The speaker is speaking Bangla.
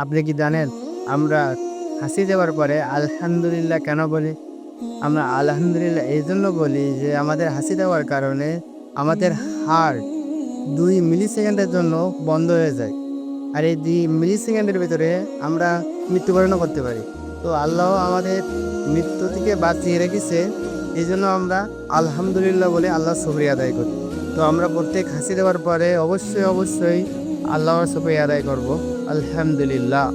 আপনি কি জানেন আমরা হাসি দেওয়ার পরে আলহামদুলিল্লাহ কেন বলি? আমরা আলহামদুলিল্লাহ এইজন্য বলি যে আমাদের হাসি দেওয়ার কারণে আমাদের হার্ট ২ মিলিসেকেন্ডের জন্য বন্ধ হয়ে যায়। আর এই ২ মিলিসেকেন্ডের ভেতরে আমরা মৃত্যুবরণও করতে পারি। তো আল্লাহ আমাদের মৃত্যু থেকে বাঁচিয়ে রেখেছে। এইজন্য আমরা আলহামদুলিল্লাহ বলে আল্লাহর শুকরিয়া আদায় করি। তো আমরা প্রত্যেক হাসি দেওয়ার পরে অবশ্যই আল্লাহর শুকরিয়া আদায় করব। আলহামদুলিল্লাহ।